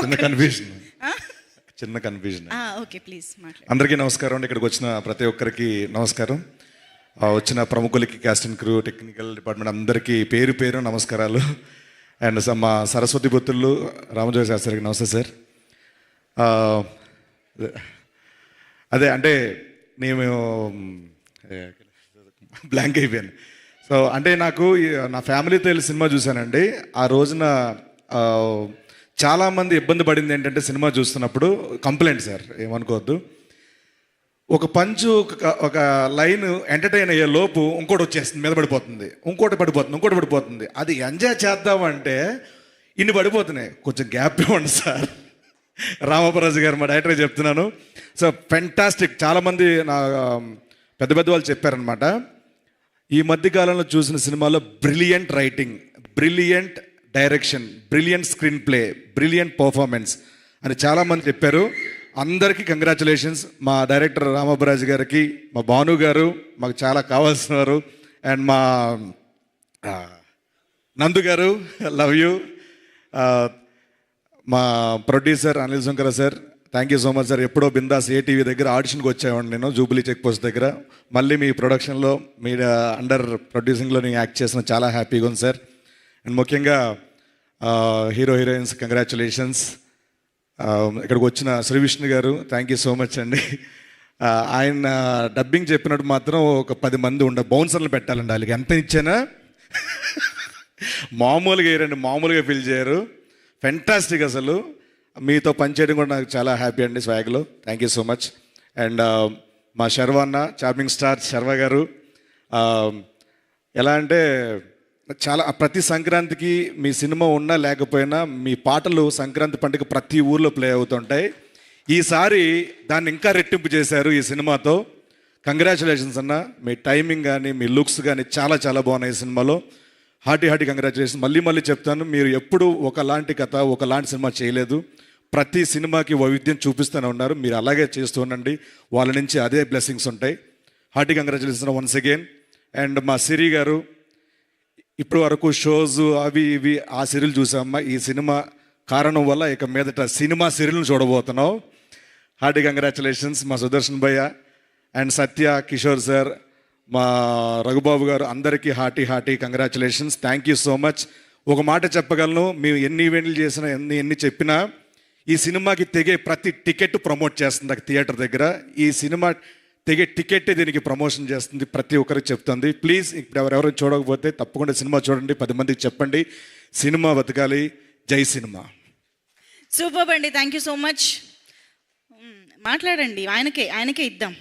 చిన్న కన్ఫ్యూజన్ చిన్న confusion. Okay please మాట్లాడండి. అందరికీ నమస్కారం అండి. ఇక్కడికి వచ్చిన ప్రతి ఒక్కరికి నమస్కారం. వచ్చిన ప్రముఖులకి, cast and crew, technical department అందరికీ పేరు పేరు నమస్కారాలు. అండ్ మా సరస్వతి బుత్తులు రామజోగి శాస్త్రికి నమస్తే సార్. అదే అంటే నేను బ్లాంక్ అయిపోయాను. సో అంటే నాకు నా ఫ్యామిలీతో వెళ్ళి సినిమా చూశానండి. ఆ రోజున చాలామంది ఇబ్బంది పడింది ఏంటంటే సినిమా చూస్తున్నప్పుడు కంప్లైంట్ సార్, ఏమనుకోవద్దు. ఒక పంచు ఒక లైన్ ఎంటర్టైన్ అయ్యే లోపు ఇంకోటి వచ్చేస్తుంది, మీద పడిపోతుంది, ఇంకోటి పడిపోతుంది. అది ఎంజాయ్ చేద్దామంటే ఇన్ని పడిపోతున్నాయి. కొంచెం గ్యాప్ ఇవ్వండి సార్. రామపరాజు గారు మా డైరెక్టర్ చెప్తున్నాను. So fantastic. చాలామంది నా పెద్ద వాళ్ళు చెప్పారనమాట, ఈ మధ్యకాలంలో చూసిన సినిమాలో brilliant writing, brilliant direction, brilliant screen play, brilliant performance అని చాలామంది చెప్పారు. అందరికీ కంగ్రాచులేషన్స్. మా డైరెక్టర్ రామపరాజు గారికి, మా భాను గారు మాకు చాలా కావాల్సిన వారు, అండ్ మా నందు గారు లవ్ యూ. మా producer Anil Shankara sir, thank you so much sir. ఎప్పుడో బిందాస్ ఏటీవీ దగ్గర ఆడిషన్కి వచ్చేవాడిని నేను, జూబ్లీ చెక్ పోస్ట్ దగ్గర. మళ్ళీ మీ ప్రొడక్షన్లో, మీ అండర్ ప్రొడ్యూసింగ్లో నేను యాక్ట్ చేసిన చాలా హ్యాపీగా ఉంది సార్. అండ్ ముఖ్యంగా హీరో హీరోయిన్స్ కంగ్రాచులేషన్స్. ఇక్కడికి వచ్చిన శ్రీ విష్ణు గారు, థ్యాంక్ యూ సో మచ్ అండి. ఆయన డబ్బింగ్ చెప్పినట్టు మాత్రం ఒక 10 మంది బౌన్సర్లు పెట్టాలండి. వాళ్ళకి ఎంత ఇచ్చానా మామూలుగా వేయరండి, మామూలుగా ఫీల్ చేయరు. ఫెంటాస్టిక్. అసలు మీతో పనిచేయడం కూడా నాకు చాలా హ్యాపీ అండి. స్వాగ్లో thank you so much. And మా శర్వ అన్న, చాపింగ్ స్టార్ శర్వ గారు, ఎలా అంటే చాలా ప్రతి సంక్రాంతికి మీ సినిమా ఉన్నా లేకపోయినా మీ పాటలు సంక్రాంతి పండుగ ప్రతి ఊర్లో ప్లే అవుతుంటాయి. ఈసారి దాన్ని ఇంకా రెట్టింపు చేశారు ఈ సినిమాతో. కంగ్రాచులేషన్స్ అన్న. మీ టైమింగ్ కానీ, మీ లుక్స్ కానీ చాలా చాలా బాగున్నాయి ఈ సినిమాలో. Hearty congratulations. మళ్ళీ చెప్తాను, మీరు ఎప్పుడు ఒకలాంటి కథ, ఒకలాంటి సినిమా చేయలేదు. ప్రతి సినిమాకి వైవిధ్యం చూపిస్తూనే ఉన్నారు. మీరు అలాగే చేస్తూ ఉండండి, వాళ్ళ నుంచి అదే బ్లెస్సింగ్స్ ఉంటాయి. Hearty congratulations once again. And మా సిరి గారు, ఇప్పటి వరకు షోస్ అవి ఇవి ఆ సీరియల్ చూసామ్మా. ఈ సినిమా కారణం వల్ల ఇక మీదట సినిమా సీరియల్ని చూడబోతున్నాం. Hearty congratulations. మా సుదర్శన్ భయ్య అండ్ సత్య, కిషోర్ సార్, మా రఘుబాబు గారు, అందరికీ hearty congratulations. Thank you so much. ఒక మాట చెప్పగలను, మేము ఎన్ని ఈవెంట్లు చేసినా, ఎన్ని చెప్పినా ఈ సినిమాకి తెగే ప్రతి టికెట్ ప్రమోట్ చేస్తుంది థియేటర్ దగ్గర. ఈ సినిమా తెగే టికెట్టే దీనికి ప్రమోషన్ చేస్తుంది, ప్రతి ఒక్కరికి చెప్తుంది. ప్లీజ్ ఇప్పుడు ఎవరెవరు చూడకపోతే తప్పకుండా సినిమా చూడండి, 10 మందికి చెప్పండి. సినిమా బతకాలి. జై సినిమా. సూపర్ అండి, థ్యాంక్ యూ సో మచ్. మాట్లాడండి, ఆయనకే ఇద్దాం.